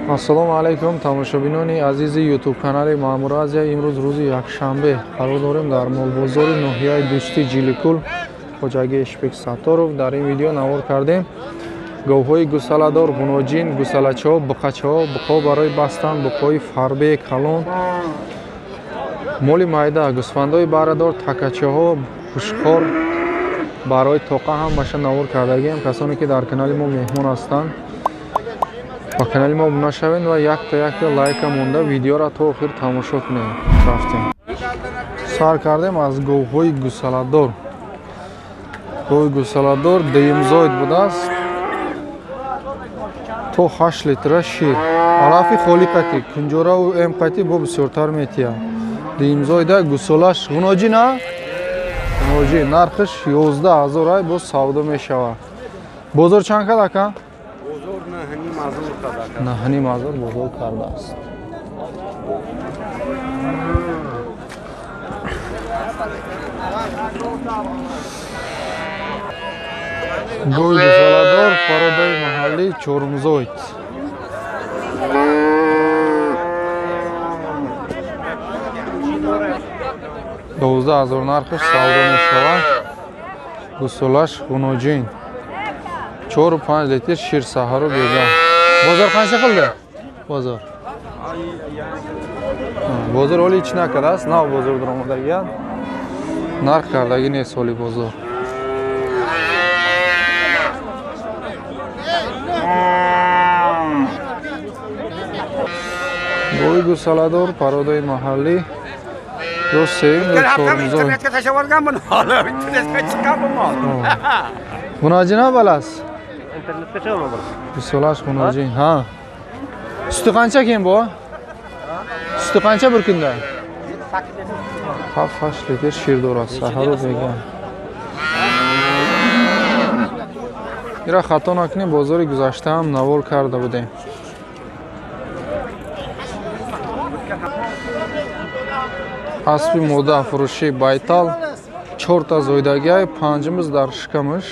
Ассалому алайкум тамошобинони азизи YouTube канали Маъмур Азия. Имрӯз рӯзи якшанбе қарор дорем дар молбозори ноҳияи Дӯстӣ Ҷиликӯл хоҷагии Ишбек Сатторов. Дар ин видео навор кардем говҳои гусаладор, ғуноҷин, гусалачаҳо, буқачаҳо, буқо барои бастан, буқои фарбе, калон, моли майда, гусфандои барадор, такачаҳо, хушхор барои тоқа ҳам баша навор кардагем. Касоне ки дар канали мо меҳмон ҳастанд, ба канали мо обуна шавед ва якта лайка монда видеоро то охир тамошо кунед. Рафтем. Сар кардем аз говҳои гусаладор. Говҳои гусаладор деимзоид будааст. То 8 литра шир. Алафи холиқати, кунҷораву эмқати бо бисёртар метия. Деимзоида гусолаш ғуноҷина? Ғуноҷин нархиш 11000 ай бо савдо мешавад. Бозор чанд кадака? наҳним азор бозор кардааст. Гӯй гусаладор пародаи маҳаллӣ Чормузоид. $12000 нархиш савдо мешавад. Гусолаш ғуноҷин 4-5 литр шир саҳару бега. Бозор қанча қилди? Бозор. Бозор оли ич накардааст, нав бозор даромадагияд. Нарх кардаги нест оли бозор. Гӯи гусаладор пародаи маҳаллӣ ё сеюм ё Чормузой. Ғуноҷина балас? Гусолаш ғуноҷин. Ҳа. Сути қанча кем бо? Сути қанча бір кунда? 7-8 литр шир дорад. Саҳару бега. ира хато накунем, бозори гузашта ҳам навор карда будем. Аспи мода фурӯши Байтал 4 та зоидагиай, 5 дар шикамаш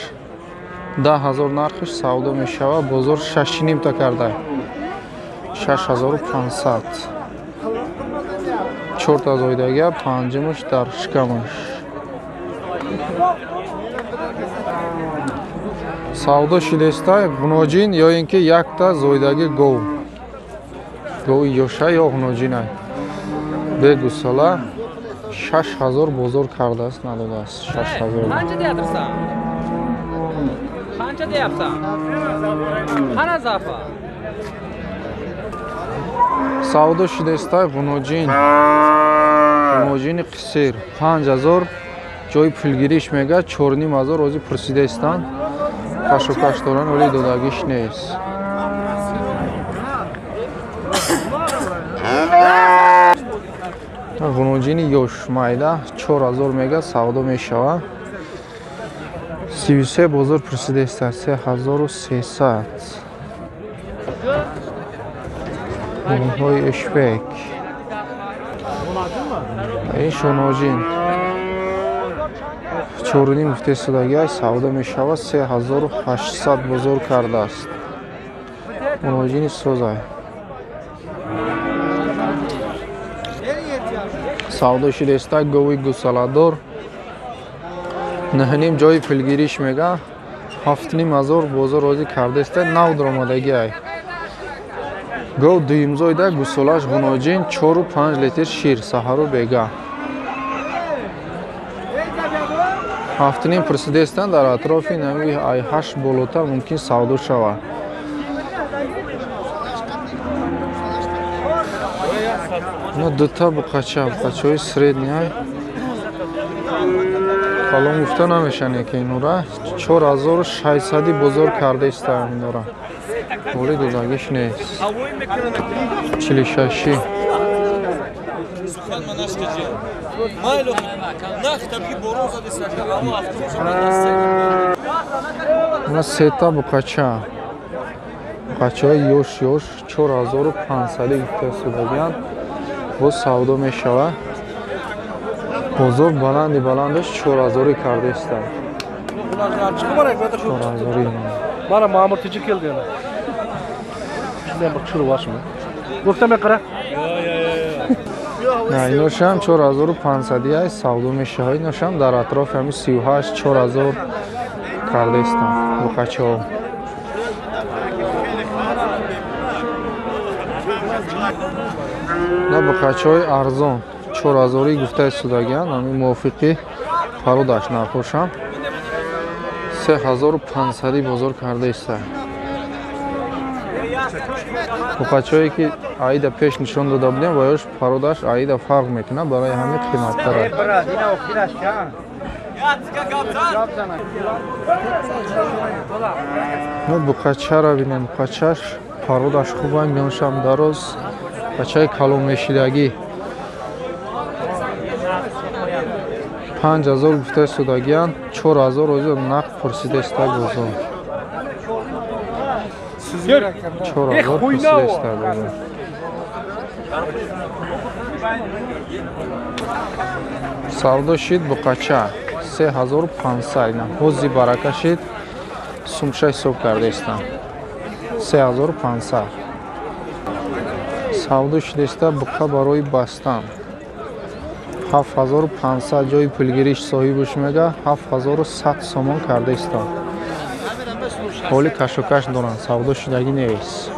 10000 нархиш савдо мешавад. Бозор 6.5 та карда 6500. 4 та зоидагиай, 5 дар шикамаш. Савдо шидестай ғуноҷин ё ин ки 1 та зоидаги гов. Гови ёша ё ғуноҷинай. Бе гусала 6000 бозор кардааст, надодааст. 6000. Qancha deyapsan? Qancha deyapsan? Qara zafa. Савдо шидестай ғуноҷин. Ғуноҷини қисир 5000 ҷои пулгириш мега 4500 ози пурсидастанд. Кашокаш доран оли додагиш нест. ғуноҷини ёш майда 4000 мега савдо мешавад. 33 бозор пурсидаста 3300. ҳои Ишбек. ин шоноҷин 4.5 муфтесудагиай савдо мешавад. 3800 бозор кардааст. ғуноҷини созай. савдо шидеста гови гусаладор 9.5 ҷои пулгириш мега 7500 бозор розӣ кардаста. нав даромадагиай. гов дуюмзоида гусолаш ғуноҷин 4-5 литр шир саҳару бега. 7.5 пурсидастанд. дар атрофи нави I8 болотар мумкин савдо шавад. ина дута буқачаҳои средняй. калон гуфта намешане ки инура 4600 бозор кардаиста инура. оли додагиш нест. 46. ина сета буқача. буқачаҳои ёш 4500 гуфтасудагиянд. боз савдо мешавад. бозор баландаш 4000 кардаиста. 4000. Bana Maъмур тиҷи келди. Sen bak şunu var mı? Gofta baqara. ایناشم 4500 ای سودو میشه های ایناشم در اطراف همین 38 4000 کرده استم بقچه ها نه بقچه های ارزان 4000 گفته سوداگیان همین موافقی پرودش نرخوشم 3500 بازار کرده است بقچه‌ای که عیدا پیش نشون داده بودیم و یاش پرودش عیدا فرق میکنه برای همین قیمت داره ما بقچه را ببینیم بقچه‌اش پرودش خوبه میانشم دراز بقچه کلو میشیدگی 5000 گفته سوداگیان 4000 روزی نقد پرسیده است بازار 4000 پرسیده است بازار سودا شد بقچه 3500 حوزی برکه شد سومشه حساب کرده استم 3500 سودا شده است بقچه برای بستن 7500 جای پولگیریش صاحبش میگه 7100 سامان کرده است حالی کشوکش دارن سودا شدگی نیست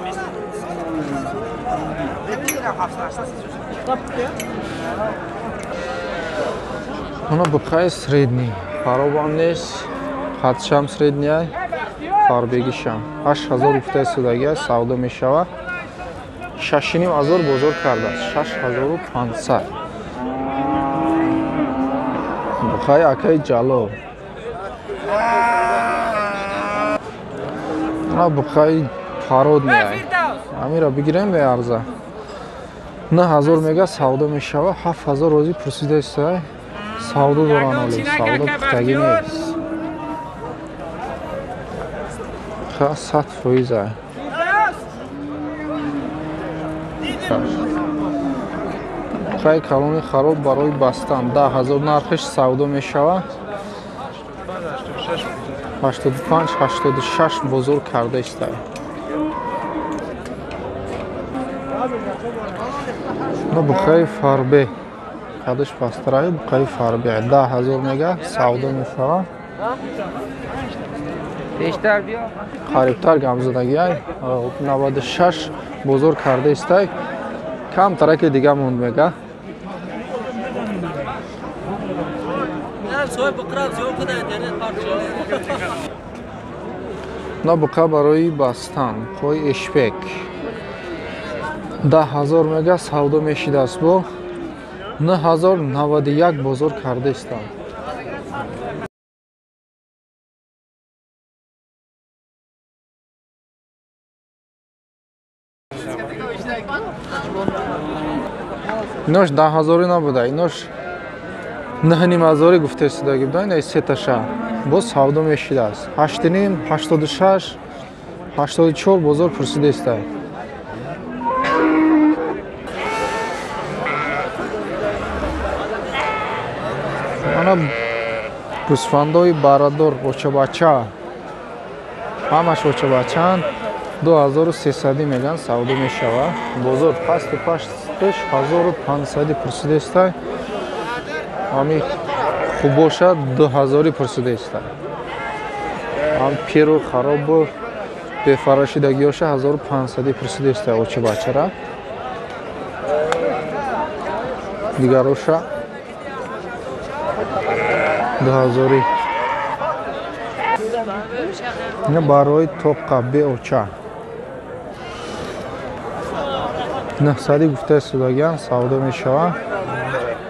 اونا بقای سریدنی خراب هم نیست خدش هم سریدنی های فربیگیش هم 8000 افته سودگی سودا می شود 6500 بازار کرده است 6500 بقای اکای جلو اونا بقای فرود می های همین را بگیریم به ارزه 9000 میگه سودا می شود 7000 روزی پرسیده است سودا دارن ولی سودا پختگی نیست خاصت فویزه خیلی کلونی خراب برای بستن 10000 نرخش سودا می شود 85 86 بزرگ کرده است نه بخای فربه قدش پسترای بخای فربه 10000 میگه سودا می شود بیشتر بیا قریبتر گام زدگی های 96 بزرگ کرده است کم ترک دیگه موند میگه نه بقا برای بستن پای اشپک 10000 میگه سودا میشید است با 9091 بزرگ کرده است ایناش 10000 نبوده ایناش 9500 گفته سوداگی بودن این سه تاشه باز سودا میشید است 8.5 86 84 بزرگ پرسیده است انا گوسفندای برادر بچه بچه همش بچه بچه‌اند 2300 میگن سودا میشود بازار پست 1500 پرسیده است همین خوب باشد 2000 پرسیده است هم پیرو خراب و به فراشیدگیاش 1500 پرسیده است بچه بچه را دیگروش 2000 اینه برای توقع به اوچه 900 گفته سوداگیان سودا می شود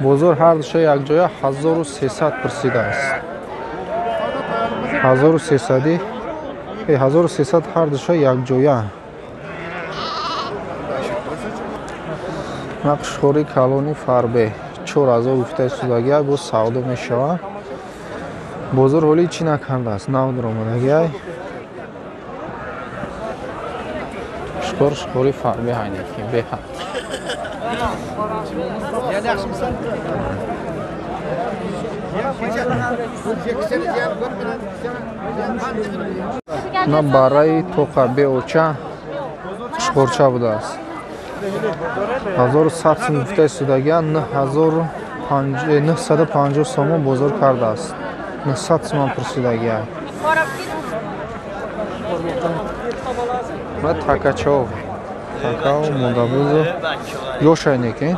بازار هر دوشه یک جای 1300 پرسیده است 1300 هر دوشه یک جای نقش خوری کلونی فربه 4000 گفته سوداگیان باز سودا می شود بازار حالی چی نکرده است نو در آمدگی شکوری فربه هایی که به حد نه برای توقع به اوچه шухорча будааст. 1100 сом гуфтаи судагиан 950 сомон бозор кардааст. 900 сомон пурсидагиа. ва такачо. Такао модабузо ёшайнеки.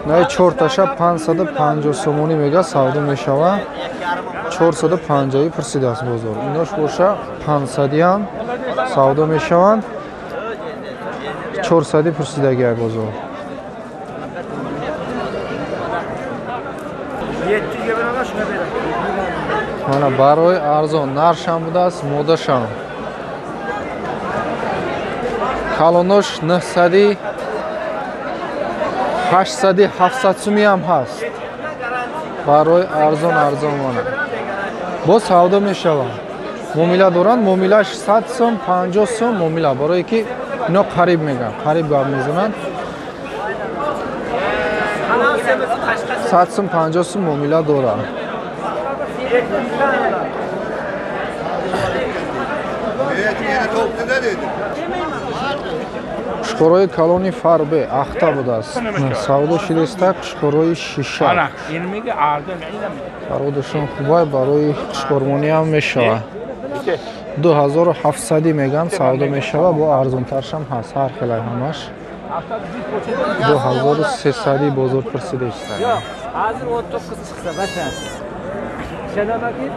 Най 4 таша 550 сомони мега савдо мешава. 450 пурсидааст бозор. Инош боша 500 савдо мешаванд. 400 пурсидагиа бозор. 700 ga beraman, shunga beraman. Mana baroy arzon narsham budaaст, модашам. Калонош 900, 800, 700 суми ҳам ҳаст. Барои арзон mana. Бо савдо мешавад. Муомила доранд, муомилаш 100 сом, 50 сом муомила, барое ки ино қариб меган, қариб гап мезананд. 100 сом, 50 сом муомила доранд. Шухорои калони фарбе ахта будааст. Савдо шидестак шухорои шиша. Фародашон хубай, барои шухормонӣ ҳам мешавад. 2700 меган савдо мешавад, бо арзонтаршам ҳаст, ҳар хелай ҳамаш. 2300 бозор пурсида истад. Hazır 19 çıksa başa. Şuna bakayım.